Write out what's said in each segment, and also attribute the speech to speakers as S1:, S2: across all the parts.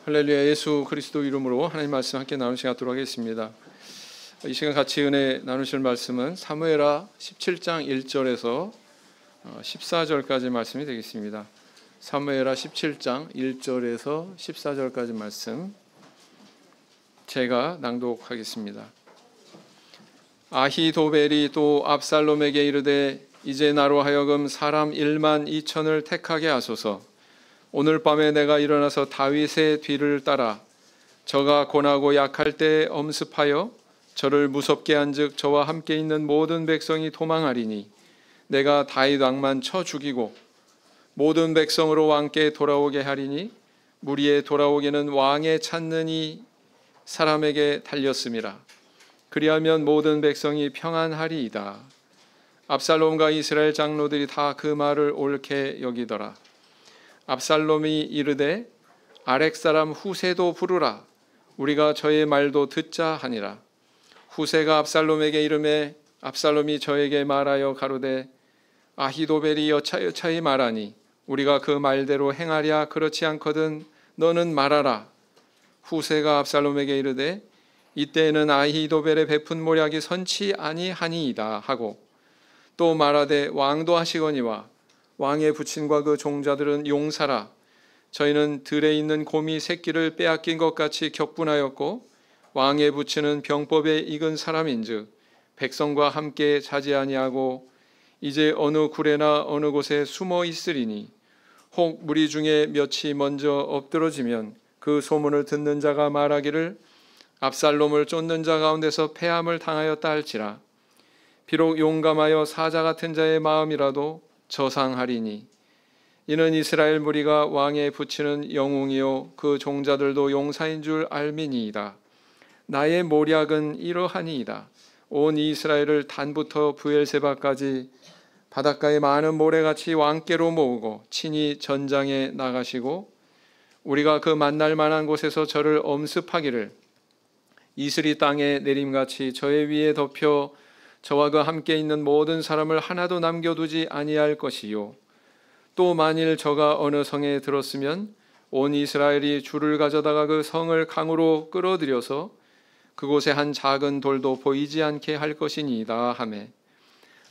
S1: 할렐루야. 예수 그리스도 이름으로 하나님 말씀 함께 나누는 시간 갖도록 하겠습니다. 이 시간 같이 은혜 나누실 말씀은 사무엘하 17장 1절에서 14절까지 말씀이 되겠습니다. 사무엘하 17장 1절에서 14절까지 말씀 제가 낭독하겠습니다. 아히도벨이 또 압살롬에게 이르되 이제 나로 하여금 사람 1만 2천을 택하게 하소서. 오늘 밤에 내가 일어나서 다윗의 뒤를 따라 저가 고나고 약할 때 엄습하여 저를 무섭게 한즉 저와 함께 있는 모든 백성이 도망하리니 내가 다윗 왕만 쳐 죽이고 모든 백성으로 왕께 돌아오게 하리니 무리에 돌아오기는 왕에 찾는 이 사람에게 달렸음이라. 그리하면 모든 백성이 평안하리이다. 압살롬과 이스라엘 장로들이 다 그 말을 옳게 여기더라. 압살롬이 이르되 아렉 사람 후세도 부르라. 우리가 저의 말도 듣자 하니라. 후세가 압살롬에게 이르매 압살롬이 저에게 말하여 가로되 아히도벨이 여차여차히 말하니 우리가 그 말대로 행하랴. 그렇지 않거든 너는 말하라. 후세가 압살롬에게 이르되 이때에는 아히도벨의 베푼 모략이 선치 아니하니이다 하고 또 말하되 왕도 하시거니와 왕의 부친과 그 종자들은 용사라. 저희는 들에 있는 곰이 새끼를 빼앗긴 것 같이 격분하였고 왕의 부친은 병법에 익은 사람인즉 백성과 함께 자지 아니하고 이제 어느 굴에나 어느 곳에 숨어 있으리니 혹 무리 중에 몇이 먼저 엎드러지면 그 소문을 듣는 자가 말하기를 압살롬을 쫓는 자 가운데서 패함을 당하였다 할지라. 비록 용감하여 사자 같은 자의 마음이라도 저상하리니 이는 이스라엘 무리가 왕의 부치는 영웅이요 그 종자들도 용사인 줄 알미니이다. 나의 모략은 이러하니이다. 온 이스라엘을 단부터 브엘세바까지 바닷가의 많은 모래같이 왕께로 모으고 친히 전장에 나가시고 우리가 그 만날 만한 곳에서 저를 엄습하기를 이슬이 땅에 내림같이 저의 위에 덮여 저와 그 함께 있는 모든 사람을 하나도 남겨두지 아니할 것이요 또 만일 저가 어느 성에 들었으면 온 이스라엘이 줄을 가져다가 그 성을 강으로 끌어들여서 그곳에 한 작은 돌도 보이지 않게 할 것이니이다 하매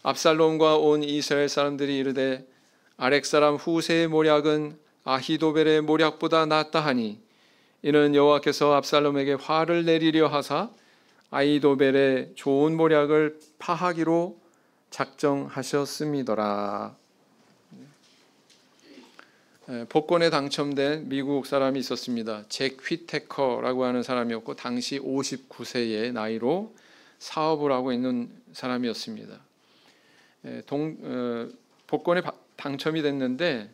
S1: 압살롬과 온 이스라엘 사람들이 이르되 아렉 사람 후세의 모략은 아히도벨의 모략보다 낫다 하니 이는 여호와께서 압살롬에게 화를 내리려 하사 아히도벨의 좋은 모략을 파하기로 작정하셨음이더라. 복권에 당첨된 미국 사람이 있었습니다. 잭 휘테커라고 하는 사람이었고 당시 59세의 나이로 사업을 하고 있는 사람이었습니다. 복권에 당첨이 됐는데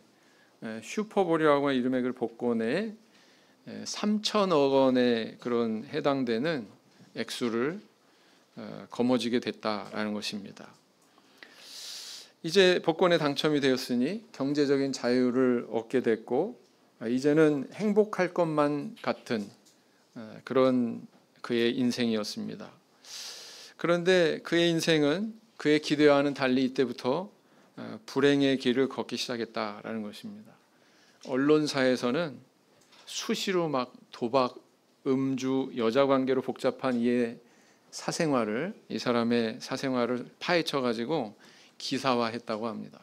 S1: 슈퍼볼이라고 하는 이름의 그 복권에 3천억 원의 그런 해당되는 액수를 거머쥐게 됐다라는 것입니다. 이제 복권에 당첨이 되었으니 경제적인 자유를 얻게 됐고 이제는 행복할 것만 같은 그런 그의 인생이었습니다. 그런데 그의 인생은 그의 기대와는 달리 이때부터 불행의 길을 걷기 시작했다라는 것입니다. 언론사에서는 수시로 막 도박, 음주, 여자 관계로 복잡한 이 사람의 사생활을 파헤쳐 가지고 기사화했다고 합니다.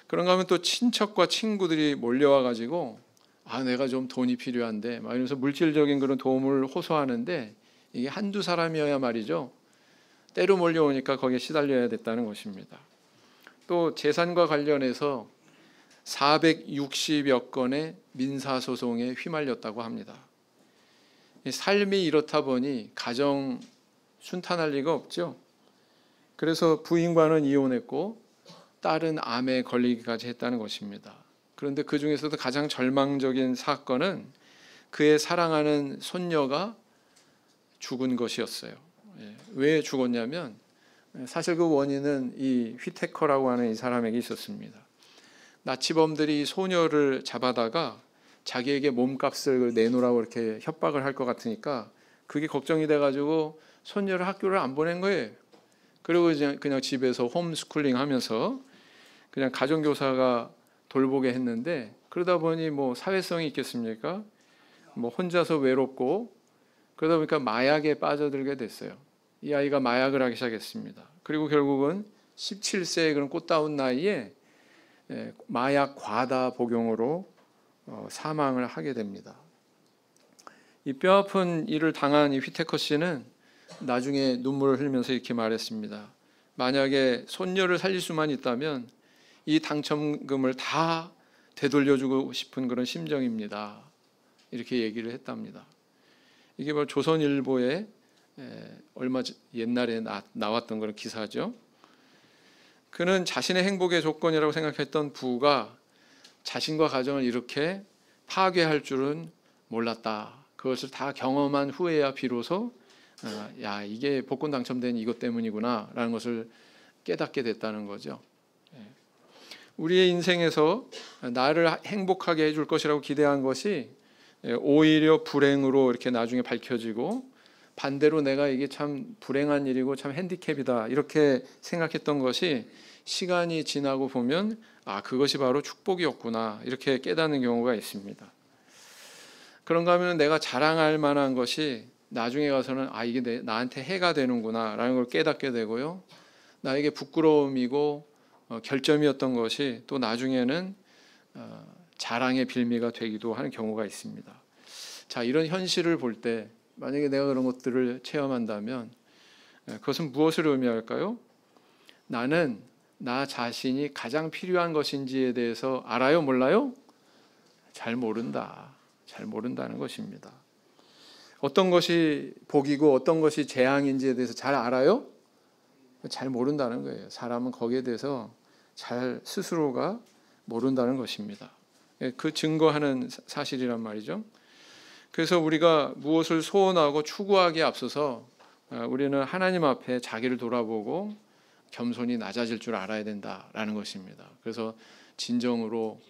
S1: 그런가 하면 또 친척과 친구들이 몰려와 가지고 내가 좀 돈이 필요한데 막 이러면서 물질적인 그런 도움을 호소하는데 이게 한두 사람이어야 말이죠. 때로 몰려오니까 거기에 시달려야 됐다는 것입니다. 또 재산과 관련해서 460여 건의 민사소송에 휘말렸다고 합니다. 삶이 이렇다 보니 가정 순탄할 리가 없죠. 그래서 부인과는 이혼했고 딸은 암에 걸리기까지 했다는 것입니다. 그런데 그 중에서도 가장 절망적인 사건은 그의 사랑하는 손녀가 죽은 것이었어요. 왜 죽었냐면 사실 그 원인은 이 휘테커라고 하는 이 사람에게 있었습니다. 나치범들이 소녀를 잡아다가 자기에게 몸값을 내놓으라고 이렇게 협박을 할 것 같으니까 그게 걱정이 돼가지고 손녀를 학교를 안 보낸 거예요. 그리고 그냥 집에서 홈스쿨링 하면서 그냥 가정교사가 돌보게 했는데 그러다 보니 뭐 사회성이 있겠습니까? 뭐 혼자서 외롭고 그러다 보니까 마약에 빠져들게 됐어요. 이 아이가 마약을 하기 시작했습니다. 그리고 결국은 17세의 그런 꽃다운 나이에 마약 과다 복용으로 사망을 하게 됩니다. 이 뼈아픈 일을 당한 이 휘테커 씨는 나중에 눈물을 흘리면서 이렇게 말했습니다. 만약에 손녀를 살릴 수만 있다면 이 당첨금을 다 되돌려주고 싶은 그런 심정입니다. 이렇게 얘기를 했답니다. 이게 바로 조선일보에 얼마 옛날에 나왔던 그런 기사죠. 그는 자신의 행복의 조건이라고 생각했던 부가 자신과 가정을 이렇게 파괴할 줄은 몰랐다. 그것을 다 경험한 후에야 비로소 야, 이게 복권 당첨된 이것 때문이구나 라는 것을 깨닫게 됐다는 거죠. 우리의 인생에서 나를 행복하게 해줄 것이라고 기대한 것이 오히려 불행으로 이렇게 나중에 밝혀지고, 반대로 내가 이게 참 불행한 일이고 참 핸디캡이다 이렇게 생각했던 것이 시간이 지나고 보면 그것이 바로 축복이었구나 이렇게 깨닫는 경우가 있습니다. 그런가 하면 내가 자랑할 만한 것이 나중에 가서는 이게 나한테 해가 되는구나 라는 걸 깨닫게 되고요, 나에게 부끄러움이고 결점이었던 것이 또 나중에는 자랑의 빌미가 되기도 하는 경우가 있습니다. 자, 이런 현실을 볼 때 만약에 내가 그런 것들을 체험한다면 그것은 무엇을 의미할까요? 나는 나 자신이 가장 필요한 것인지에 대해서 알아요? 몰라요? 잘 모른다. 잘 모른다는 것입니다. 어떤 것이 복이고 어떤 것이 재앙인지에 대해서 잘 알아요? 잘 모른다는 거예요. 사람은 거기에 대해서 잘 스스로가 모른다는 것입니다. 그 증거하는 사실이란 말이죠. 그래서 우리가 무엇을 소원하고 추구하기에 앞서서 우리는 하나님 앞에 자기를 돌아보고 겸손히 낮아질 줄 알아야 된다라는 것입니다. 그래서 진정으로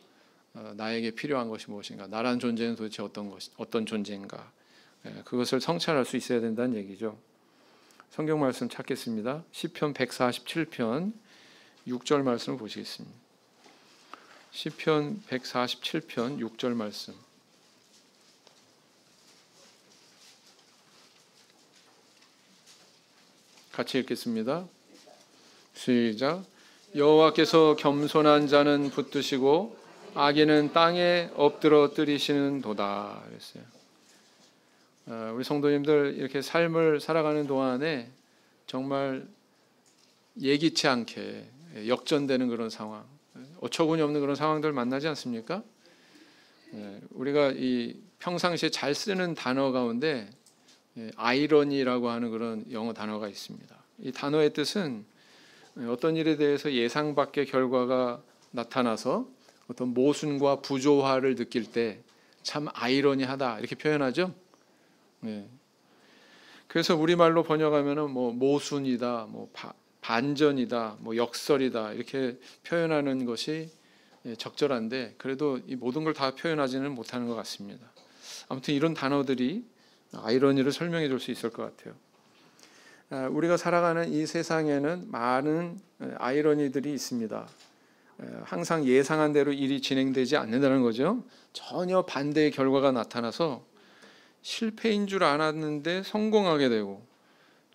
S1: 나에게 필요한 것이 무엇인가, 나라는 존재는 도대체 어떤 존재인가, 그것을 성찰할 수 있어야 된다는 얘기죠. 성경 말씀 찾겠습니다. 시편 147편 6절 말씀을 보시겠습니다. 시편 147편 6절 말씀. 같이 읽겠습니다. 시작. 여호와께서 겸손한 자는 붙드시고 악인은 땅에 엎드러 뜨리시는 도다. 그랬어요. 우리 성도님들 이렇게 삶을 살아가는 동안에 정말 예기치 않게 역전되는 그런 상황, 어처구니 없는 그런 상황들 만나지 않습니까? 우리가 이 평상시에 잘 쓰는 단어 가운데 아이러니라고 하는 그런 영어 단어가 있습니다. 이 단어의 뜻은 어떤 일에 대해서 예상 밖의 결과가 나타나서 어떤 모순과 부조화를 느낄 때 참 아이러니하다 이렇게 표현하죠. 그래서 우리말로 번역하면은 뭐 모순이다, 뭐 반전이다, 뭐 역설이다 이렇게 표현하는 것이 적절한데, 그래도 이 모든 걸 다 표현하지는 못하는 것 같습니다. 아무튼 이런 단어들이 아이러니를 설명해 줄 수 있을 것 같아요. 우리가 살아가는 이 세상에는 많은 아이러니들이 있습니다. 항상 예상한 대로 일이 진행되지 않는다는 거죠. 전혀 반대의 결과가 나타나서 실패인 줄 알았는데 성공하게 되고,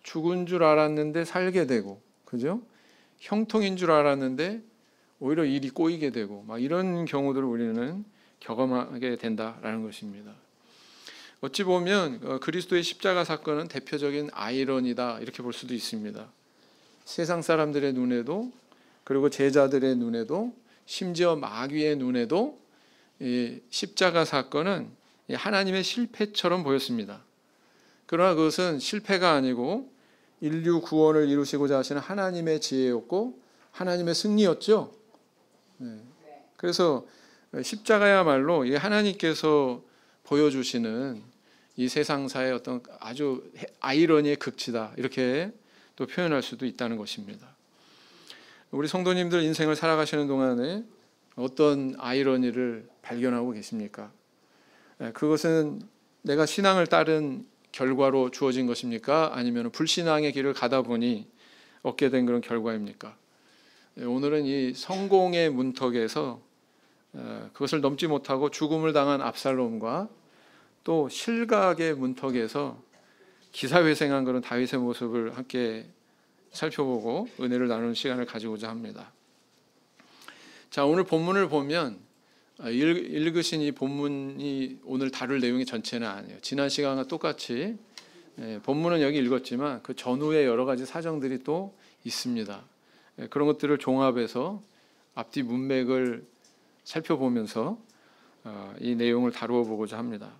S1: 죽은 줄 알았는데 살게 되고, 그죠? 형통인 줄 알았는데 오히려 일이 꼬이게 되고, 막 이런 경우들을 우리는 경험하게 된다라는 것입니다. 어찌 보면 그리스도의 십자가 사건은 대표적인 아이러니다 이렇게 볼 수도 있습니다. 세상 사람들의 눈에도, 그리고 제자들의 눈에도, 심지어 마귀의 눈에도 이 십자가 사건은 하나님의 실패처럼 보였습니다. 그러나 그것은 실패가 아니고 인류 구원을 이루시고자 하시는 하나님의 지혜였고 하나님의 승리였죠. 그래서 십자가야말로 하나님께서 보여주시는 이 세상사의 어떤 아주 아이러니의 극치다 이렇게 또 표현할 수도 있다는 것입니다. 우리 성도님들 인생을 살아가시는 동안에 어떤 아이러니를 발견하고 계십니까? 그것은 내가 신앙을 따른 결과로 주어진 것입니까? 아니면 불신앙의 길을 가다 보니 얻게 된 그런 결과입니까? 오늘은 이 성공의 문턱에서 그것을 넘지 못하고 죽음을 당한 압살롬과 또 실각의 문턱에서 기사회생한 그런 다윗의 모습을 함께 살펴보고 은혜를 나누는 시간을 가지고자 합니다. 자, 오늘 본문을 보면 읽으신 이 본문이 오늘 다룰 내용이 전체는 아니에요. 지난 시간과 똑같이 본문은 여기 읽었지만 그 전후에 여러 가지 사정들이 또 있습니다. 그런 것들을 종합해서 앞뒤 문맥을 살펴보면서 이 내용을 다루어 보고자 합니다.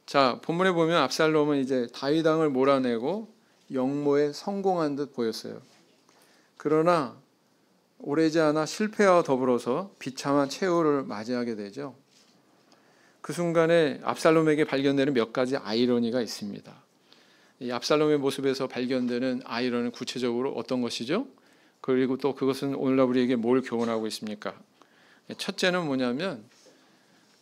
S1: 자, 본문에 보면 압살롬은 이제 다윗 왕을 몰아내고 영모에 성공한 듯 보였어요. 그러나 오래지 않아 실패와 더불어서 비참한 최후를 맞이하게 되죠. 그 순간에 압살롬에게 발견되는 몇 가지 아이러니가 있습니다. 이 압살롬의 모습에서 발견되는 아이러니는 구체적으로 어떤 것이죠? 그리고 또 그것은 오늘날 우리에게 뭘 교훈하고 있습니까? 첫째는 뭐냐면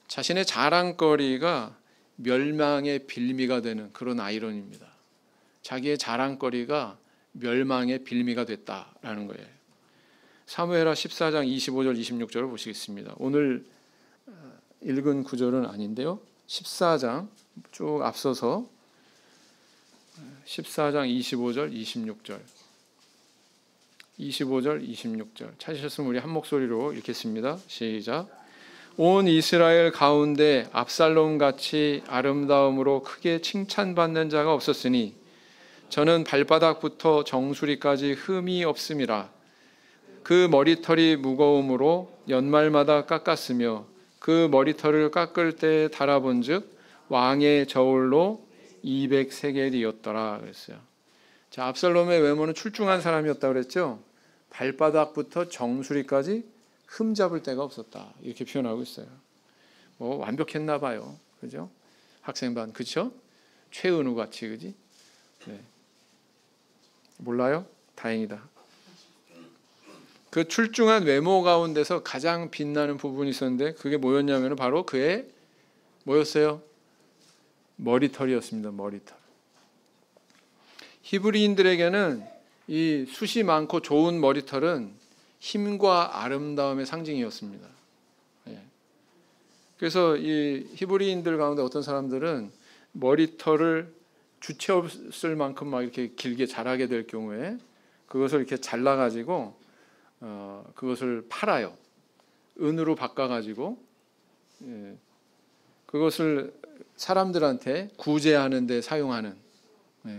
S1: 자신의 자랑거리가 멸망의 빌미가 되는 그런 아이러니입니다. 자기의 자랑거리가 멸망의 빌미가 됐다라는 거예요. 사무엘하 14장 25절 26절을 보시겠습니다. 오늘 읽은 구절은 아닌데요. 14장 쭉 앞서서 14장 25절 26절 26절 찾으셨으면 우리 한 목소리로 읽겠습니다. 시작. 온 이스라엘 가운데 압살롬같이 아름다움으로 크게 칭찬받는 자가 없었으니 저는 발바닥부터 정수리까지 흠이 없음이라. 그 머리털이 무거움으로 연말마다 깎았으며 그 머리털을 깎을 때 달아본즉 왕의 저울로 200세겔이었더라 그랬어요. 자, 압살롬의 외모는 출중한 사람이었다 그랬죠. 발바닥부터 정수리까지 흠 잡을 데가 없었다 이렇게 표현하고 있어요. 뭐 완벽했나 봐요, 그죠? 학생반 그렇죠? 최은우 같이 그지? 네. 몰라요? 다행이다. 그 출중한 외모 가운데서 가장 빛나는 부분이 있었는데 그게 뭐였냐면 바로 그의 뭐였어요? 머리털이었습니다. 머리털. 히브리인들에게는 이 숱이 많고 좋은 머리털은 힘과 아름다움의 상징이었습니다. 그래서 이 히브리인들 가운데 어떤 사람들은 머리털을 주체 없을 만큼 막 이렇게 길게 자라게 될 경우에 그것을 이렇게 잘라가지고 그것을 팔아요. 은으로 바꿔가지고 그것을 사람들한테 구제하는 데 사용하는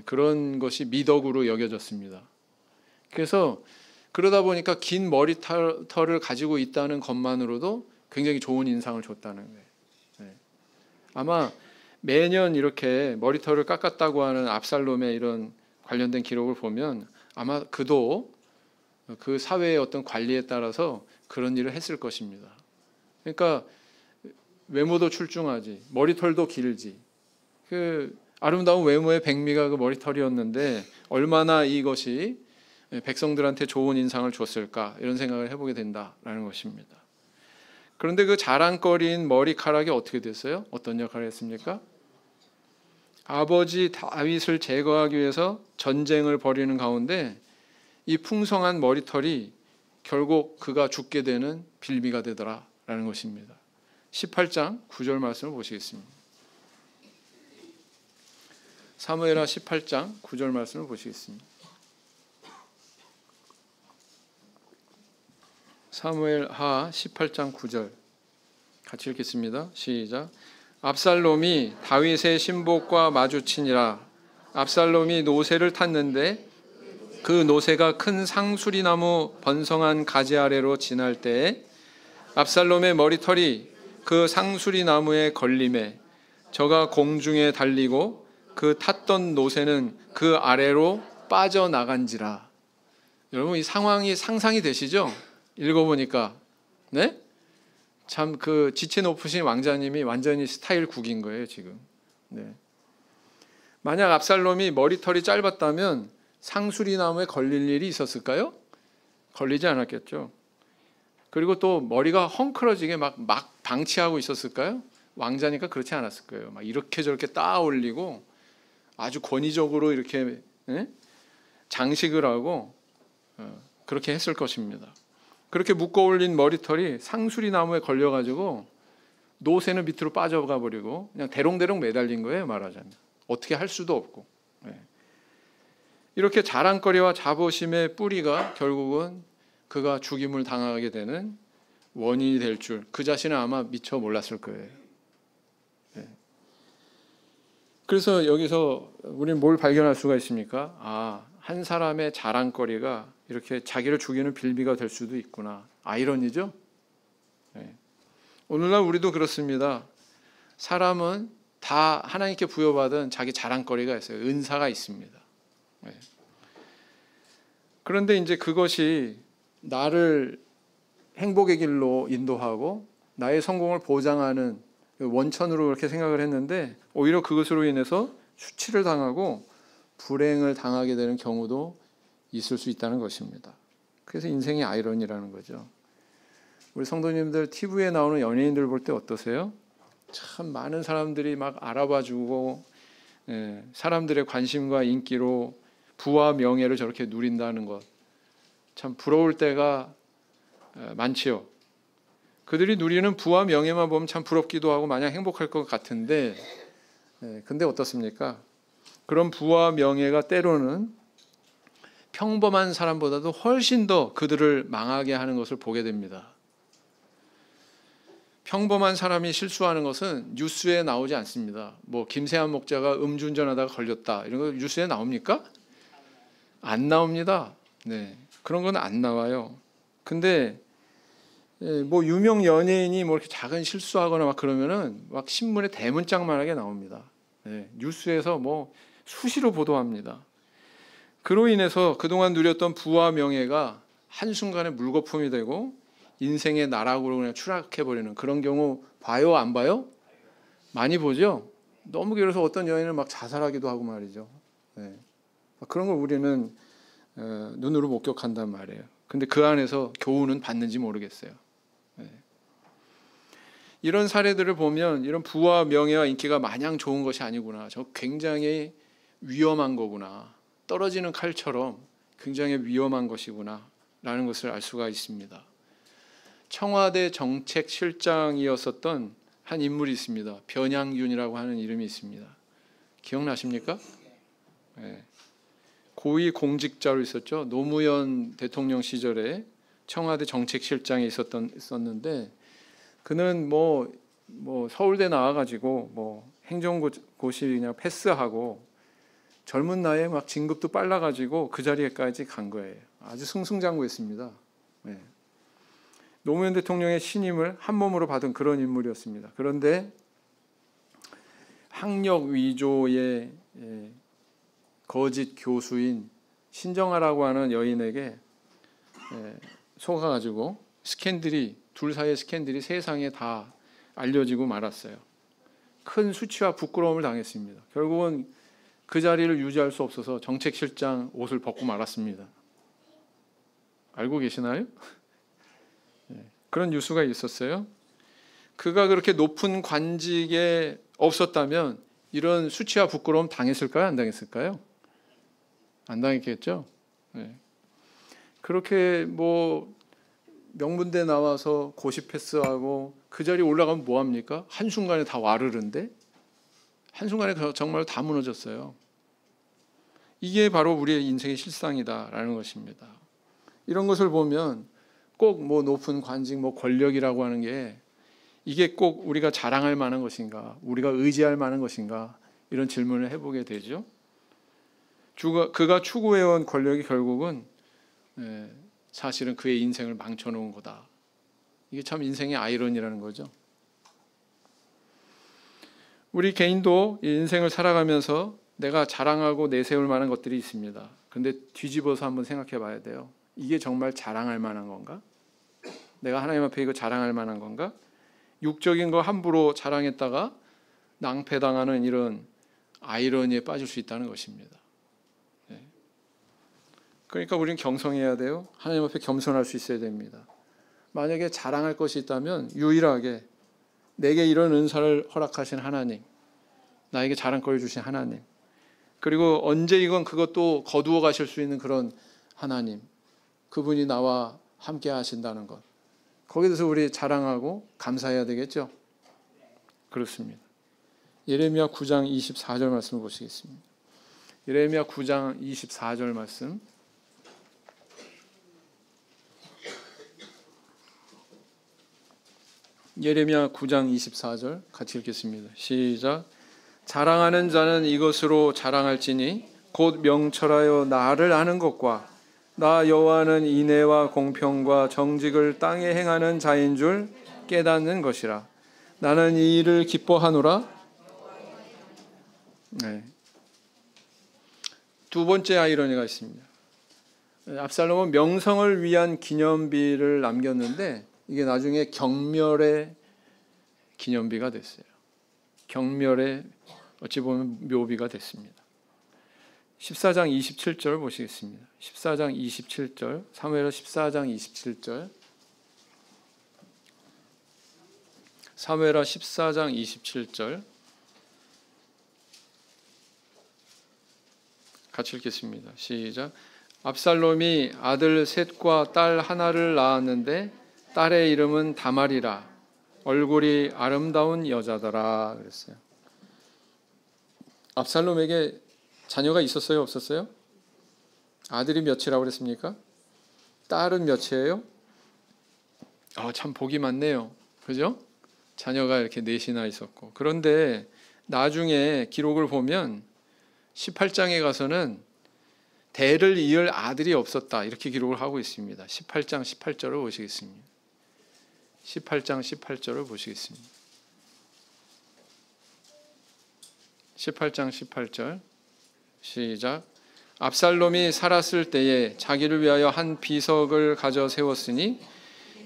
S1: 그런 것이 미덕으로 여겨졌습니다. 그래서 그러다 보니까 긴 머리털을 가지고 있다는 것만으로도 굉장히 좋은 인상을 줬다는 거예요. 아마 매년 이렇게 머리털을 깎았다고 하는 압살롬의 이런 관련된 기록을 보면 아마 그도 그 사회의 어떤 관리에 따라서 그런 일을 했을 것입니다. 그러니까 외모도 출중하지, 머리털도 길지. 그 아름다운 외모의 백미가 그 머리털이었는데 얼마나 이것이 백성들한테 좋은 인상을 줬을까 이런 생각을 해보게 된다라는 것입니다. 그런데 그 자랑거리인 머리카락이 어떻게 됐어요? 어떤 역할을 했습니까? 아버지 다윗을 제거하기 위해서 전쟁을 벌이는 가운데 이 풍성한 머리털이 결국 그가 죽게 되는 빌미가 되더라라는 것입니다. 18장 9절 말씀을 보시겠습니다. 사무엘하 18장 9절 말씀을 보시겠습니다. 사무엘하 18장 9절 같이 읽겠습니다. 시작. 압살롬이 다윗의 신복과 마주치니라. 압살롬이 노새를 탔는데 그 노새가 큰 상수리나무 번성한 가지 아래로 지날 때에 압살롬의 머리털이 그 상수리나무에 걸림에 저가 공중에 달리고 그 탔던 노새는 그 아래로 빠져나간지라. 여러분 이 상황이 상상이 되시죠? 읽어보니까 네? 참 그 지체 높으신 왕자님이 완전히 스타일 국인 거예요 지금. 네. 만약 압살롬이 머리털이 짧았다면 상수리나무에 걸릴 일이 있었을까요? 걸리지 않았겠죠. 그리고 또 머리가 헝클어지게 막 방치하고 있었을까요? 왕자니까 그렇지 않았을 거예요. 막 이렇게 저렇게 따 올리고 아주 권위적으로 이렇게 장식을 하고 그렇게 했을 것입니다. 그렇게 묶어 올린 머리털이 상수리 나무에 걸려가지고 노새는 밑으로 빠져가 버리고 그냥 대롱대롱 매달린 거예요, 말하자면. 어떻게 할 수도 없고. 이렇게 자랑거리와 자부심의 뿌리가 결국은 그가 죽임을 당하게 되는 원인이 될 줄 그 자신은 아마 미처 몰랐을 거예요. 그래서 여기서 우리는 뭘 발견할 수가 있습니까? 한 사람의 자랑거리가 이렇게 자기를 죽이는 빌미가 될 수도 있구나. 아이러니죠? 오늘날 우리도 그렇습니다. 사람은 다 하나님께 부여받은 자기 자랑거리가 있어요. 은사가 있습니다. 그런데 이제 그것이 나를 행복의 길로 인도하고 나의 성공을 보장하는 원천으로 그렇게 생각을 했는데 오히려 그것으로 인해서 수치를 당하고 불행을 당하게 되는 경우도 있을 수 있다는 것입니다. 그래서 인생의 아이러니라는 거죠. 우리 성도님들 TV에 나오는 연예인들 볼 때 어떠세요? 참 많은 사람들이 막 알아봐주고 사람들의 관심과 인기로 부와 명예를 저렇게 누린다는 것 참 부러울 때가 많지요. 그들이 누리는 부와 명예만 보면 참 부럽기도 하고 마냥 행복할 것 같은데 근데 어떻습니까? 그런 부와 명예가 때로는 평범한 사람보다도 훨씬 더 그들을 망하게 하는 것을 보게 됩니다. 평범한 사람이 실수하는 것은 뉴스에 나오지 않습니다. 뭐 김세한 목자가 음주운전하다가 걸렸다 이런 거 뉴스에 나옵니까? 안 나옵니다. 그런 건 안 나와요. 근데 뭐 유명 연예인이 뭐 이렇게 작은 실수하거나 막 그러면은 막 신문에 대문짝만하게 나옵니다. 뉴스에서 뭐 수시로 보도합니다. 그로 인해서 그동안 누렸던 부와 명예가 한순간에 물거품이 되고 인생의 나락으로 그냥 추락해버리는 그런 경우 봐요, 안 봐요? 많이 보죠. 너무 그래서 어떤 연예인은 막 자살하기도 하고 말이죠. 그런 걸 우리는 눈으로 목격한단 말이에요. 근데 그 안에서 교훈은 받는지 모르겠어요. 이런 사례들을 보면 이런 부와 명예와 인기가 마냥 좋은 것이 아니구나. 저 굉장히 위험한 거구나. 떨어지는 칼처럼 굉장히 위험한 것이구나 라는 것을 알 수가 있습니다. 청와대 정책실장이었었던 한 인물이 있습니다. 변양균이라고 하는 이름이 있습니다. 기억나십니까? 고위 공직자로 있었죠. 노무현 대통령 시절에 청와대 정책실장에 있었는데 그는 뭐 서울대 나와가지고 뭐 행정고시 그냥 패스하고 젊은 나이에 막 진급도 빨라가지고 그 자리에까지 간 거예요. 아주 승승장구했습니다. 노무현 대통령의 신임을 한 몸으로 받은 그런 인물이었습니다. 그런데 학력 위조의 거짓 교수인 신정아라고 하는 여인에게 속아가지고 둘 사이의 스캔들이 세상에 다 알려지고 말았어요. 큰 수치와 부끄러움을 당했습니다. 결국은 그 자리를 유지할 수 없어서 정책실장 옷을 벗고 말았습니다. 알고 계시나요? 그런 뉴스가 있었어요. 그가 그렇게 높은 관직에 없었다면 이런 수치와 부끄러움 당했을까요? 안 당했을까요? 안 당했겠죠. 그렇게 뭐 명문대 나와서 고시 패스하고 그 자리에 올라가면 뭐합니까? 한순간에 다 와르른데 한순간에 정말 다 무너졌어요. 이게 바로 우리의 인생의 실상이다라는 것입니다. 이런 것을 보면 꼭 뭐 높은 관직, 뭐 권력이라고 하는 게 이게 꼭 우리가 자랑할 만한 것인가, 우리가 의지할 만한 것인가 이런 질문을 해보게 되죠. 그가 추구해온 권력이 결국은 사실은 그의 인생을 망쳐놓은 거다. 이게 참 인생의 아이러니라는 거죠. 우리 개인도 인생을 살아가면서 내가 자랑하고 내세울 만한 것들이 있습니다. 그런데 뒤집어서 한번 생각해 봐야 돼요. 이게 정말 자랑할 만한 건가? 내가 하나님 앞에 이거 자랑할 만한 건가? 육적인 거 함부로 자랑했다가 낭패당하는 이런 아이러니에 빠질 수 있다는 것입니다. 그러니까 우리는 경성해야 돼요. 하나님 앞에 겸손할 수 있어야 됩니다. 만약에 자랑할 것이 있다면 유일하게 내게 이런 은사를 허락하신 하나님, 나에게 자랑거리 주신 하나님, 그리고 언제 이건 그것도 거두어 가실 수 있는 그런 하나님, 그분이 나와 함께 하신다는 것, 거기에 대해서 우리 자랑하고 감사해야 되겠죠. 그렇습니다. 예레미야 9장 24절 말씀을 보시겠습니다. 예레미야 9장 24절 말씀. 예레미야 9장 24절 같이 읽겠습니다. 시작. 자랑하는 자는 이것으로 자랑할지니 곧 명철하여 나를 아는 것과 나 여호와는 인애와 공평과 정직을 땅에 행하는 자인 줄 깨닫는 것이라. 나는 이 일을 기뻐하노라. 네. 두 번째 아이러니가 있습니다. 압살롬은 명성을 위한 기념비를 남겼는데 이게 나중에 경멸의 기념비가 됐어요. 경멸의 어찌 보면 묘비가 됐습니다. 14장 27절 보시겠습니다. 14장 27절, 사무엘하 14장 27절. 사무엘하 14장 27절 같이 읽겠습니다. 시작. 압살롬이 아들 셋과 딸 하나를 낳았는데 딸의 이름은 다말이라. 얼굴이 아름다운 여자더라 그랬어요. 압살롬에게 자녀가 있었어요, 없었어요? 아들이 몇이라고 그랬습니까? 딸은 몇이에요? 참 복이 많네요. 그죠? 자녀가 이렇게 넷이나 있었고. 그런데 나중에 기록을 보면 18장에 가서는 대를 이을 아들이 없었다 이렇게 기록을 하고 있습니다. 18장 18절을 보시겠습니다. 18장 18절을 보시겠습니다. 18장 18절 시작. 압살롬이 살았을 때에 자기를 위하여 한 비석을 가져 세웠으니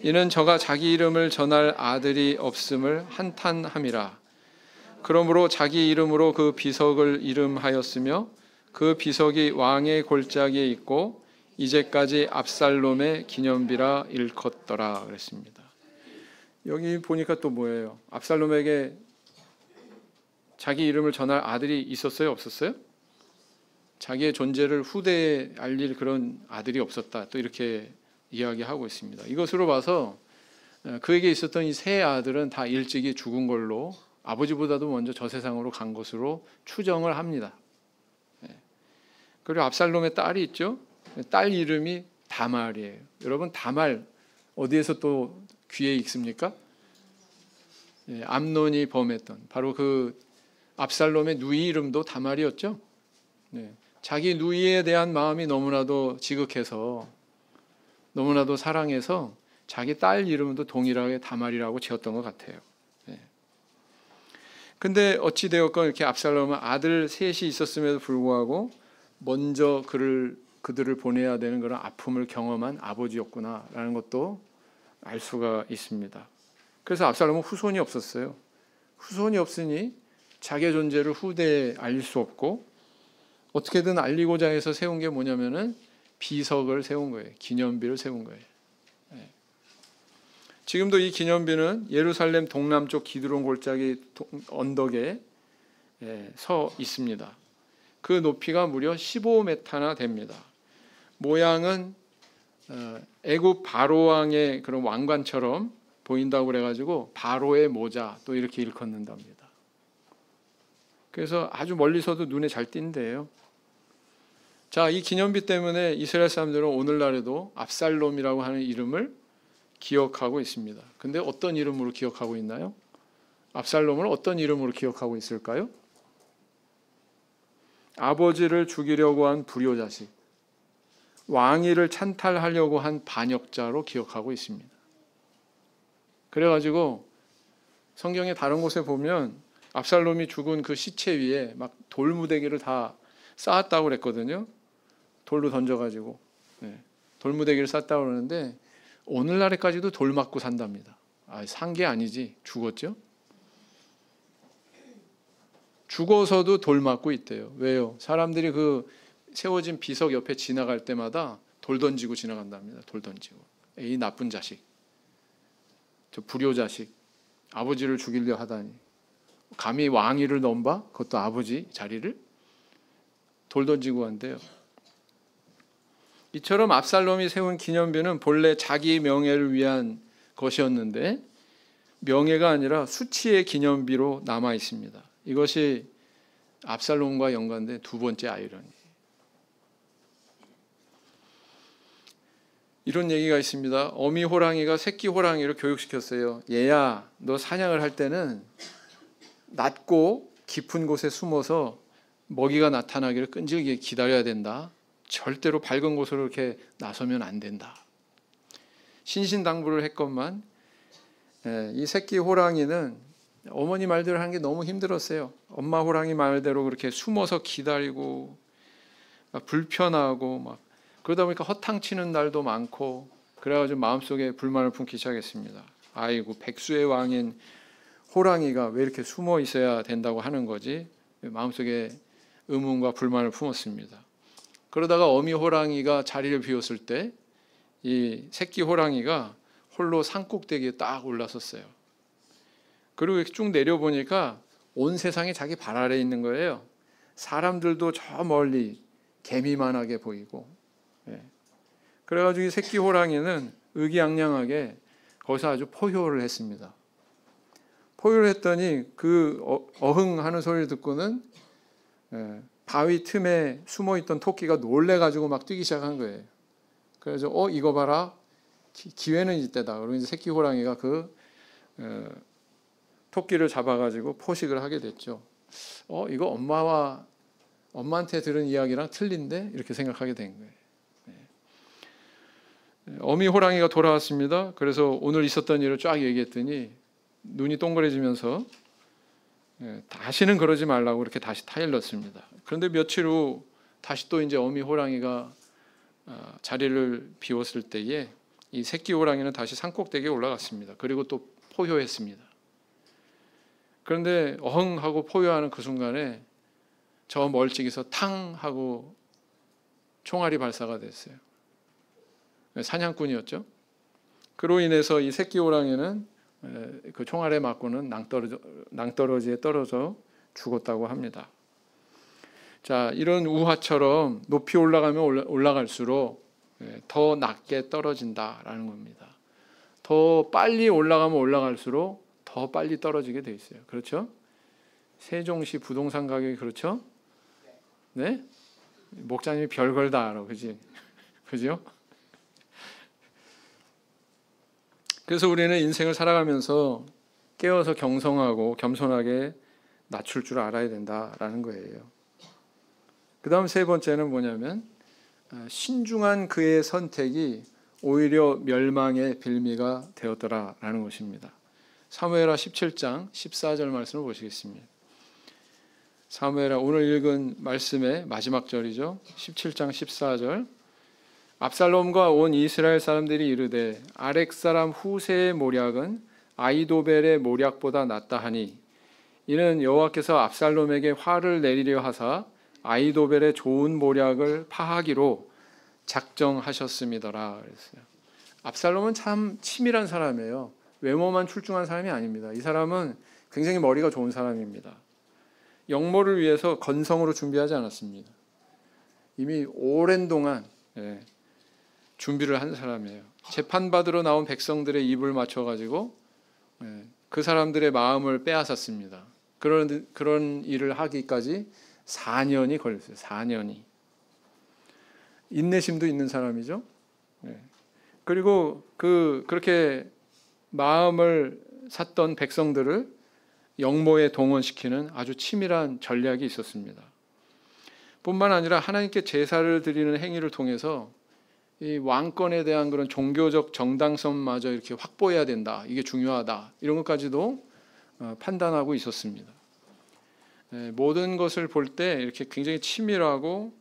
S1: 이는 저가 자기 이름을 전할 아들이 없음을 한탄함이라. 그러므로 자기 이름으로 그 비석을 이름하였으며 그 비석이 왕의 골짜기에 있고 이제까지 압살롬의 기념비라 일컫더라 그랬습니다. 여기 보니까 또 뭐예요? 압살롬에게 자기 이름을 전할 아들이 있었어요, 없었어요? 자기의 존재를 후대에 알릴 그런 아들이 없었다. 또 이렇게 이야기하고 있습니다. 이것으로 봐서 그에게 있었던 이 세 아들은 다 일찍이 죽은 걸로, 아버지보다도 먼저 저 세상으로 간 것으로 추정을 합니다. 그리고 압살롬의 딸이 있죠. 딸 이름이 다말이에요. 여러분, 다말 어디에서 또 귀에 익습니까? 암논이 범했던 바로 그 압살롬의 누이 이름도 다말이었죠. 자기 누이에 대한 마음이 너무나도 지극해서, 너무나도 사랑해서 자기 딸 이름도 동일하게 다말이라고 지었던 것 같아요. 근데 어찌 되었건 이렇게 압살롬은 아들 셋이 있었음에도 불구하고 먼저 그들을 보내야 되는 그런 아픔을 경험한 아버지였구나라는 것도 알 수가 있습니다. 그래서 압살롬은 후손이 없었어요. 후손이 없으니 자기의 존재를 후대에 알릴 수 없고 어떻게든 알리고자 해서 세운 게 뭐냐면은 비석을 세운 거예요. 기념비를 세운 거예요. 지금도 이 기념비는 예루살렘 동남쪽 기드론 골짜기 언덕에 서 있습니다. 그 높이가 무려 15m나 됩니다. 모양은 애굽 바로 왕의 그런 왕관처럼 보인다고 그래가지고 바로의 모자 또 이렇게 일컫는답니다. 그래서 아주 멀리서도 눈에 잘 띈대요. 자, 이 기념비 때문에 이스라엘 사람들은 오늘날에도 압살롬이라고 하는 이름을 기억하고 있습니다. 근데 어떤 이름으로 기억하고 있나요? 압살롬을 어떤 이름으로 기억하고 있을까요? 아버지를 죽이려고 한 불효자식, 왕위를 찬탈하려고 한 반역자로 기억하고 있습니다. 그래가지고 성경의 다른 곳에 보면 압살롬이 죽은 그 시체 위에 막 돌무대기를 다 쌓았다고 그랬거든요. 돌로 던져가지고 돌무대기를 쌓았다고 그러는데 오늘날에까지도 돌 맞고 산답니다. 산 게 아니지, 죽었죠. 죽어서도 돌 맞고 있대요. 왜요? 사람들이 그 세워진 비석 옆에 지나갈 때마다 돌 던지고 지나간답니다. 돌 던지고. 이 나쁜 자식, 저 불효자식, 아버지를 죽이려 하다니 감히 왕위를 넘봐? 그것도 아버지 자리를 돌 던지고 한대요. 이처럼 압살롬이 세운 기념비는 본래 자기 명예를 위한 것이었는데 명예가 아니라 수치의 기념비로 남아 있습니다. 이것이 압살롬과 연관된 두 번째 아이러니. 이런 얘기가 있습니다. 어미 호랑이가 새끼 호랑이를 교육시켰어요. 얘야, 너 사냥을 할 때는 낮고 깊은 곳에 숨어서 먹이가 나타나기를 끈질기게 기다려야 된다. 절대로 밝은 곳으로 이렇게 나서면 안 된다. 신신당부를 했건만 이 새끼 호랑이는 어머니 말대로 하는 게 너무 힘들었어요. 엄마 호랑이 말대로 그렇게 숨어서 기다리고 불편하고 막 그러다 보니까 허탕치는 날도 많고 그래가지고 마음속에 불만을 품기 시작했습니다. 아이고, 백수의 왕인 호랑이가 왜 이렇게 숨어 있어야 된다고 하는 거지? 마음속에 의문과 불만을 품었습니다. 그러다가 어미 호랑이가 자리를 비웠을 때 이 새끼 호랑이가 홀로 산꼭대기에 딱 올라섰어요. 그리고 이렇게 쭉 내려보니까 온 세상이 자기 발 아래에 있는 거예요. 사람들도 저 멀리 개미만하게 보이고. 그래가지고 이 새끼 호랑이는 의기양양하게 거기서 아주 포효를 했습니다. 포효를 했더니 그 어흥하는 소리를 듣고는 바위 틈에 숨어있던 토끼가 놀래가지고 막 뛰기 시작한 거예요. 그래서 이거 봐라, 기회는 이때다. 그리고 이제 새끼 호랑이가 그 토끼를 잡아가지고 포식을 하게 됐죠. 이거 엄마한테 들은 이야기랑 틀린데? 이렇게 생각하게 된 거예요. 어미 호랑이가 돌아왔습니다. 그래서 오늘 있었던 일을 쫙 얘기했더니 눈이 동그래지면서 다시는 그러지 말라고 이렇게 다시 타일렀습니다. 그런데 며칠 후 다시 또 이제 어미 호랑이가 자리를 비웠을 때에 이 새끼 호랑이는 다시 산꼭대기에 올라갔습니다. 그리고 또 포효했습니다. 그런데 어흥하고 포효하는 그 순간에 저 멀찍이서 탕 하고 총알이 발사가 됐어요. 사냥꾼이었죠. 그로 인해서 이 새끼 호랑이는 그 총알에 맞고는 낭떠러지에 떨어져 죽었다고 합니다. 자, 이런 우화처럼 높이 올라가면 올라갈수록 더 낮게 떨어진다라는 겁니다. 더 빨리 올라가면 올라갈수록 더 빨리 떨어지게 돼 있어요. 그렇죠? 세종시 부동산 가격이 그렇죠? 네? 목사님이 별걸 다 알아, 그지? 그죠? 그래서 우리는 인생을 살아가면서 깨어서 경성하고 겸손하게 낮출 줄 알아야 된다라는 거예요. 그 다음 세 번째는 뭐냐면 신중한 그의 선택이 오히려 멸망의 빌미가 되었더라라는 것입니다. 사무엘하 17장 14절 말씀을 보시겠습니다. 사무엘하 오늘 읽은 말씀의 마지막 절이죠. 17장 14절. 압살롬과 온 이스라엘 사람들이 이르되 아렉 사람 후세의 모략은 아히도벨의 모략보다 낫다 하니 이는 여호와께서 압살롬에게 화를 내리려 하사 아히도벨의 좋은 모략을 파하기로 작정하셨음이더라 그랬어요. 압살롬은 참 치밀한 사람이에요. 외모만 출중한 사람이 아닙니다. 이 사람은 굉장히 머리가 좋은 사람입니다. 영모를 위해서 건성으로 준비하지 않았습니다. 이미 오랜 동안 준비를 한 사람이에요. 재판받으러 나온 백성들의 입을 맞춰가지고 그 사람들의 마음을 빼앗았습니다. 그런 일을 하기까지 4년이 걸렸어요. 4년이. 인내심도 있는 사람이죠. 그리고 그렇게 마음을 샀던 백성들을 영모에 동원시키는 아주 치밀한 전략이 있었습니다. 뿐만 아니라 하나님께 제사를 드리는 행위를 통해서 이 왕권에 대한 그런 종교적 정당성마저 이렇게 확보해야 된다. 이게 중요하다. 이런 것까지도 판단하고 있었습니다. 모든 것을 볼 때 이렇게 굉장히 치밀하고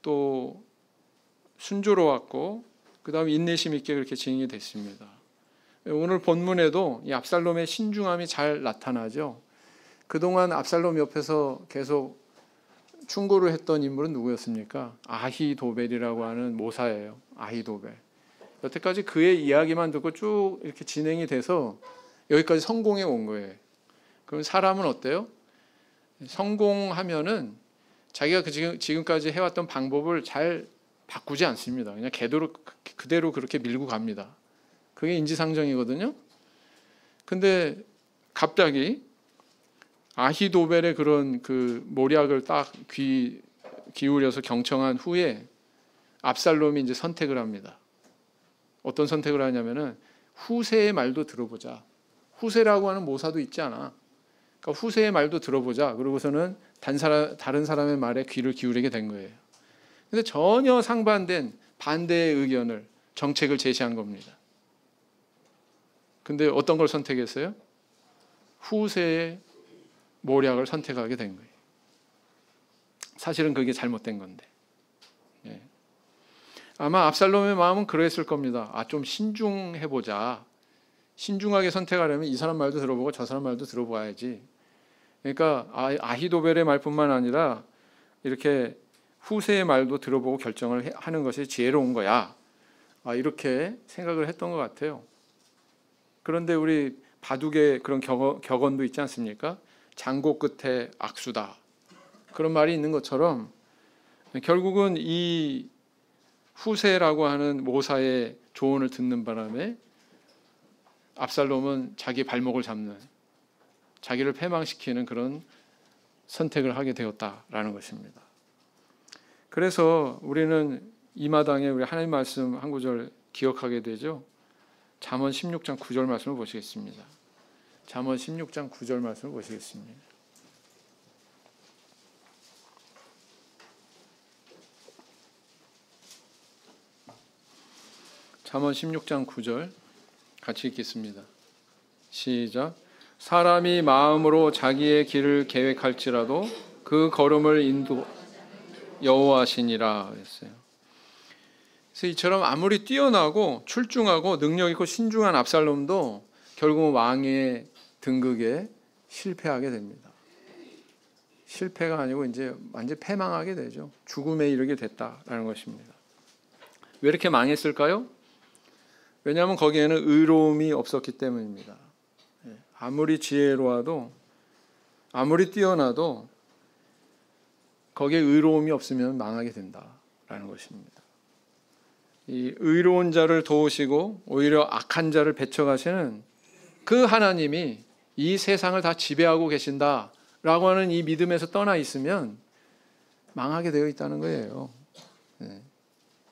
S1: 또 순조로웠고 그 다음에 인내심 있게 그렇게 진행이 됐습니다. 오늘 본문에도 이 압살롬의 신중함이 잘 나타나죠. 그동안 압살롬 옆에서 계속 충고를 했던 인물은 누구였습니까? 아히도벨이라고 하는 모사예요. 아히도벨. 여태까지 그의 이야기만 듣고 쭉 이렇게 진행이 돼서 여기까지 성공해 온 거예요. 그럼 사람은 어때요? 성공하면은 자기가 지금까지 해왔던 방법을 잘 바꾸지 않습니다. 그냥 그대로 그렇게 밀고 갑니다. 그게 인지상정이거든요. 근데 갑자기 아히도벨의 그런 그 모략을 딱 귀 기울여서 경청한 후에 압살롬이 이제 선택을 합니다. 어떤 선택을 하냐면은 후세의 말도 들어보자. 후세라고 하는 모사도 있지 않아. 그러니까 후세의 말도 들어보자. 그러고서는 다른 사람의 말에 귀를 기울이게 된 거예요. 근데 전혀 상반된 반대의 의견을 정책을 제시한 겁니다. 근데 어떤 걸 선택했어요? 후세의 모략을 선택하게 된 거예요. 사실은 그게 잘못된 건데. 예. 아마 압살롬의 마음은 그랬을 겁니다. 좀 신중해보자. 신중하게 선택하려면 이 사람 말도 들어보고 저 사람 말도 들어봐야지. 그러니까 아히도벨의 말뿐만 아니라 이렇게 후세의 말도 들어보고 결정을 하는 것이 지혜로운 거야. 이렇게 생각을 했던 것 같아요. 그런데 우리 바둑의 그런 격언도 있지 않습니까? 장고 끝에 악수다. 그런 말이 있는 것처럼 결국은 이 후세라고 하는 모사의 조언을 듣는 바람에 압살롬은 자기 발목을 잡는, 자기를 패망시키는 그런 선택을 하게 되었다라는 것입니다. 그래서 우리는 이 마당에 우리 하나님 말씀 한 구절 기억하게 되죠. 잠언 16장 9절 말씀을 보시겠습니다. 잠언 16장 9절 말씀을 보시겠습니다. 잠언 16장 9절 같이 읽겠습니다. 시작. 사람이 마음으로 자기의 길을 계획할지라도 그 걸음을 인도 여호와시니라 그랬어요. 그래서 이처럼 아무리 뛰어나고 출중하고 능력 있고 신중한 압살롬도 결국은 왕의 등극에 실패하게 됩니다. 실패가 아니고 이제 완전 패망하게 되죠. 죽음에 이르게 됐다라는 것입니다. 왜 이렇게 망했을까요? 왜냐하면 거기에는 의로움이 없었기 때문입니다. 아무리 지혜로워도 아무리 뛰어나도 거기에 의로움이 없으면 망하게 된다라는 것입니다. 이 의로운 자를 도우시고 오히려 악한 자를 배척하시는 그 하나님이 이 세상을 다 지배하고 계신다라고 하는 이 믿음에서 떠나 있으면 망하게 되어 있다는 거예요.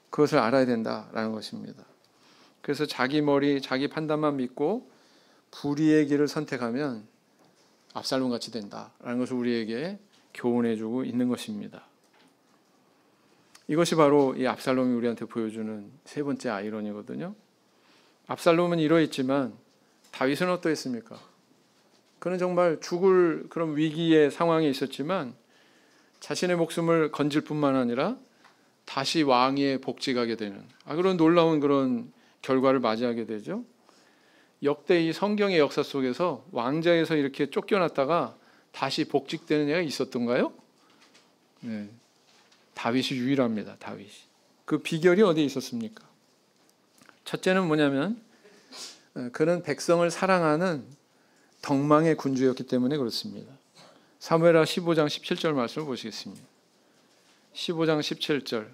S1: 그것을 알아야 된다라는 것입니다. 그래서 자기 머리, 자기 판단만 믿고 불의의 길을 선택하면 압살롬 같이 된다라는 것을 우리에게 교훈해주고 있는 것입니다. 이것이 바로 이 압살롬이 우리한테 보여주는 세 번째 아이러니거든요. 압살롬은 이러했지만 다윗은 어떠했습니까? 그는 정말 죽을 그런 위기의 상황에 있었지만 자신의 목숨을 건질 뿐만 아니라 다시 왕위에 복직하게 되는 그런 놀라운 그런 결과를 맞이하게 되죠. 역대 이 성경의 역사 속에서 왕자에서 이렇게 쫓겨났다가 다시 복직되는 애가 있었던가요? 네. 다윗이 유일합니다. 다윗이. 그 비결이 어디에 있었습니까? 첫째는 뭐냐면 그는 백성을 사랑하는 덕망의 군주였기 때문에 그렇습니다. 사무엘하 15장 17절 말씀을 보시겠습니다. 15장 17절.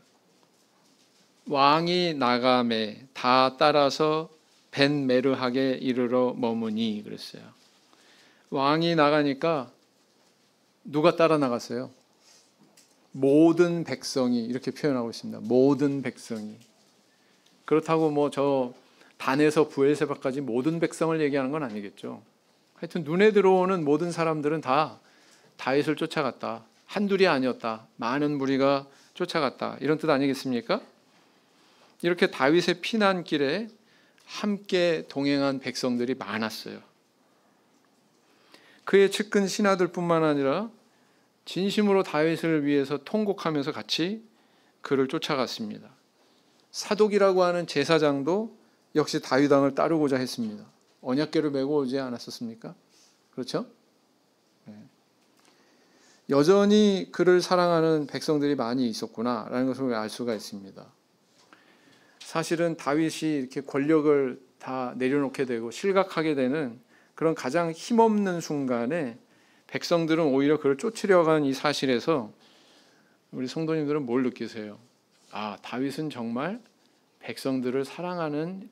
S1: 왕이 나감에 다 따라서 벤메르하게 이르러 머무니 그랬어요. 왕이 나가니까 누가 따라 나갔어요? 모든 백성이 이렇게 표현하고 있습니다. 모든 백성이. 그렇다고 뭐 저 단에서 부엘세바까지 모든 백성을 얘기하는 건 아니겠죠. 하여튼 눈에 들어오는 모든 사람들은 다 다윗을 쫓아갔다. 한둘이 아니었다. 많은 무리가 쫓아갔다. 이런 뜻 아니겠습니까? 이렇게 다윗의 피난길에 함께 동행한 백성들이 많았어요. 그의 측근 신하들뿐만 아니라 진심으로 다윗을 위해서 통곡하면서 같이 그를 쫓아갔습니다. 사독이라고 하는 제사장도 역시 다윗 왕을 따르고자 했습니다. 언약궤를 메고 오지 않았었습니까? 그렇죠? 여전히 그를 사랑하는 백성들이 많이 있었구나라는 것을 알 수가 있습니다. 사실은 다윗이 이렇게 권력을 다 내려놓게 되고 실각하게 되는 그런 가장 힘없는 순간에 백성들은 오히려 그를 쫓으려고 하는 이 사실에서 우리 성도님들은 뭘 느끼세요? 다윗은 정말 백성들을 사랑하는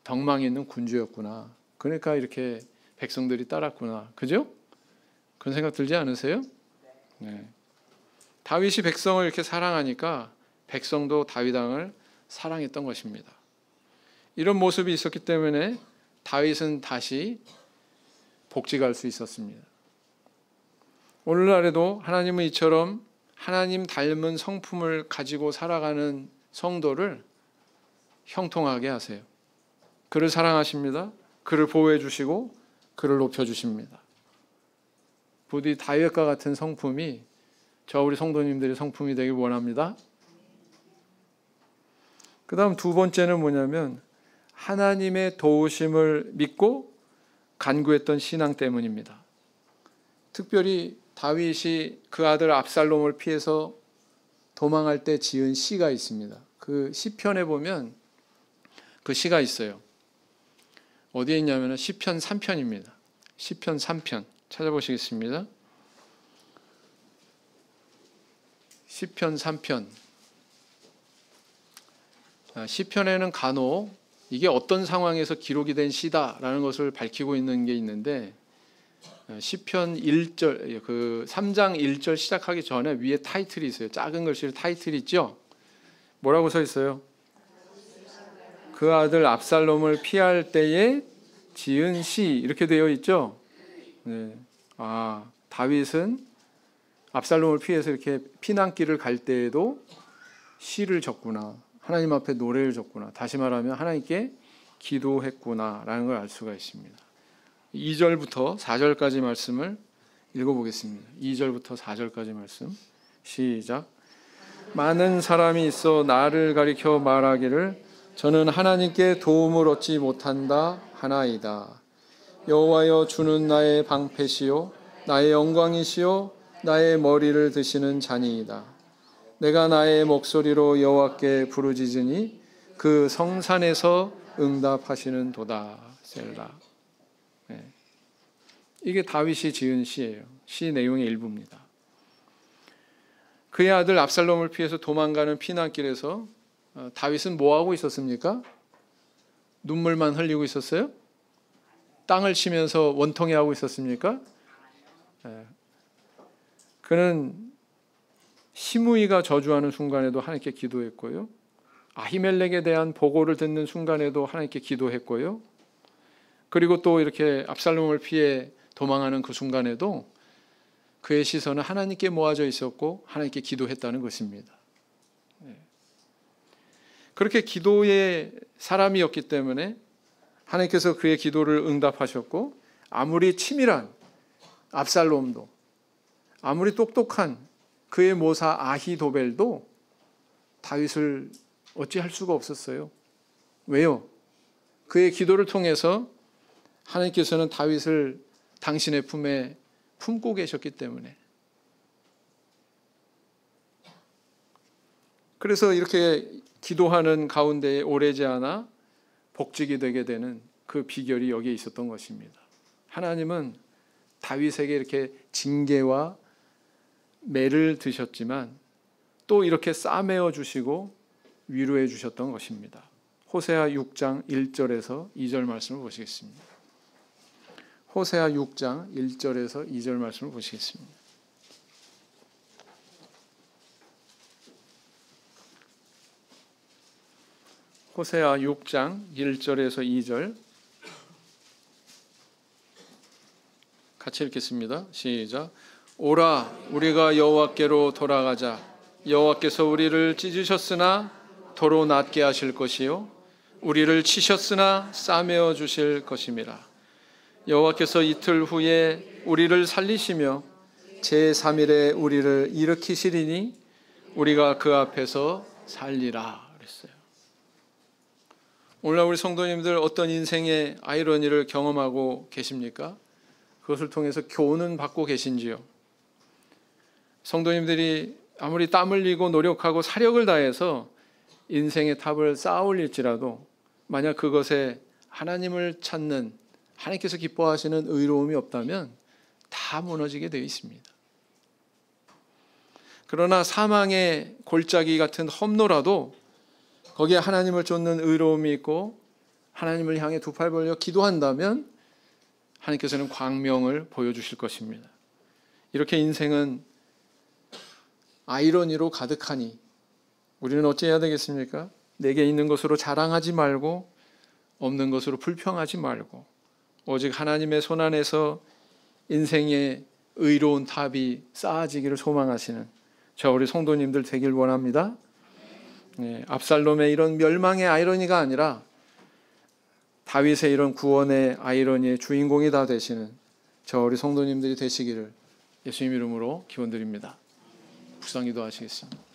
S1: 덕망이 있는 군주였구나. 그러니까 이렇게 백성들이 따랐구나. 그죠? 그런 생각 들지 않으세요? 네. 다윗이 백성을 이렇게 사랑하니까 백성도 다윗 왕을 사랑했던 것입니다. 이런 모습이 있었기 때문에 다윗은 다시 복직할 수 있었습니다. 오늘날에도 하나님은 이처럼 하나님 닮은 성품을 가지고 살아가는 성도를 형통하게 하세요. 그를 사랑하십니다. 그를 보호해 주시고 그를 높여 주십니다. 부디 다윗과 같은 성품이 저 우리 성도님들의 성품이 되길 원합니다. 그 다음 두 번째는 뭐냐면 하나님의 도우심을 믿고 간구했던 신앙 때문입니다. 특별히 다윗이 그 아들 압살롬을 피해서 도망할 때 지은 시가 있습니다. 그 시편에 보면 그 시가 있어요. 어디에 있냐면 시편 3편입니다. 시편 3편 찾아보시겠습니다. 시편 3편. 시편에는 간혹 이게 어떤 상황에서 기록이 된 시다라는 것을 밝히고 있는 게 있는데 시편 1절 그 3장 1절 시작하기 전에 위에 타이틀이 있어요. 작은 글씨로 타이틀이 있죠. 뭐라고 써 있어요? 그 아들 압살롬을 피할 때에 지은 시 이렇게 되어 있죠. 네. 다윗은 압살롬을 피해서 이렇게 피난길을 갈 때에도 시를 적구나. 하나님 앞에 노래를 적구나. 다시 말하면 하나님께 기도했구나라는 걸 알 수가 있습니다. 2절부터 4절까지 말씀을 읽어보겠습니다. 2절부터 4절까지 말씀 시작. 많은 사람이 있어 나를 가리켜 말하기를 저는 하나님께 도움을 얻지 못한다 하나이다. 여호와여 주는 나의 방패시요 나의 영광이시요 나의 머리를 드시는 자니이다. 내가 나의 목소리로 여호와께 부르짖으니 그 성산에서 응답하시는 도다. 셀라. 네. 이게 다윗이 지은 시예요. 시 내용의 일부입니다. 그의 아들 압살롬을 피해서 도망가는 피난길에서 다윗은 뭐 하고 있었습니까? 눈물만 흘리고 있었어요? 땅을 치면서 원통해 하고 있었습니까? 네. 그는 시므이가 저주하는 순간에도 하나님께 기도했고요. 아히멜렉에 대한 보고를 듣는 순간에도 하나님께 기도했고요. 그리고 또 이렇게 압살롬을 피해 도망하는 그 순간에도 그의 시선은 하나님께 모아져 있었고 하나님께 기도했다는 것입니다. 그렇게 기도의 사람이었기 때문에 하나님께서 그의 기도를 응답하셨고 아무리 치밀한 압살롬도 아무리 똑똑한 그의 모사 아히도벨도 다윗을 어찌할 수가 없었어요. 왜요? 그의 기도를 통해서 하나님께서는 다윗을 당신의 품에 품고 계셨기 때문에. 그래서 이렇게 기도하는 가운데에 오래지 않아 복직이 되게 되는 그 비결이 여기에 있었던 것입니다. 하나님은 다윗에게 이렇게 징계와 매를 드셨지만 또 이렇게 싸매어 주시고 위로해 주셨던 것입니다. 호세아 6장 1절에서 2절 말씀을 보시겠습니다. 호세아 6장 1절에서 2절 말씀을 보시겠습니다. 호세아 6장 1절에서 2절 같이 읽겠습니다. 시작. 오라 우리가 여호와께로 돌아가자. 여호와께서 우리를 찢으셨으나 도로 낫게 하실 것이요 우리를 치셨으나 싸매어 주실 것임이라. 여호와께서 이틀 후에 우리를 살리시며 제3일에 우리를 일으키시리니 우리가 그 앞에서 살리라 그랬어요. 오늘날 우리 성도님들 어떤 인생의 아이러니를 경험하고 계십니까? 그것을 통해서 교훈은 받고 계신지요? 성도님들이 아무리 땀 흘리고 노력하고 사력을 다해서 인생의 탑을 쌓아 올릴지라도 만약 그것에 하나님을 찾는 하나님께서 기뻐하시는 의로움이 없다면 다 무너지게 되어 있습니다. 그러나 사망의 골짜기 같은 험로라도 거기에 하나님을 쫓는 의로움이 있고 하나님을 향해 두 팔 벌려 기도한다면 하나님께서는 광명을 보여주실 것입니다. 이렇게 인생은 아이러니로 가득하니 우리는 어찌해야 되겠습니까? 내게 있는 것으로 자랑하지 말고 없는 것으로 불평하지 말고 오직 하나님의 손안에서 인생의 의로운 답이 쌓아지기를 소망하시는 저 우리 성도님들 되길 원합니다. 압살롬의 이런 멸망의 아이러니가 아니라 다윗의 이런 구원의 아이러니의 주인공이 다 되시는 저 우리 성도님들이 되시기를 예수님 이름으로 기원드립니다. 묵상 기도하시겠습니다.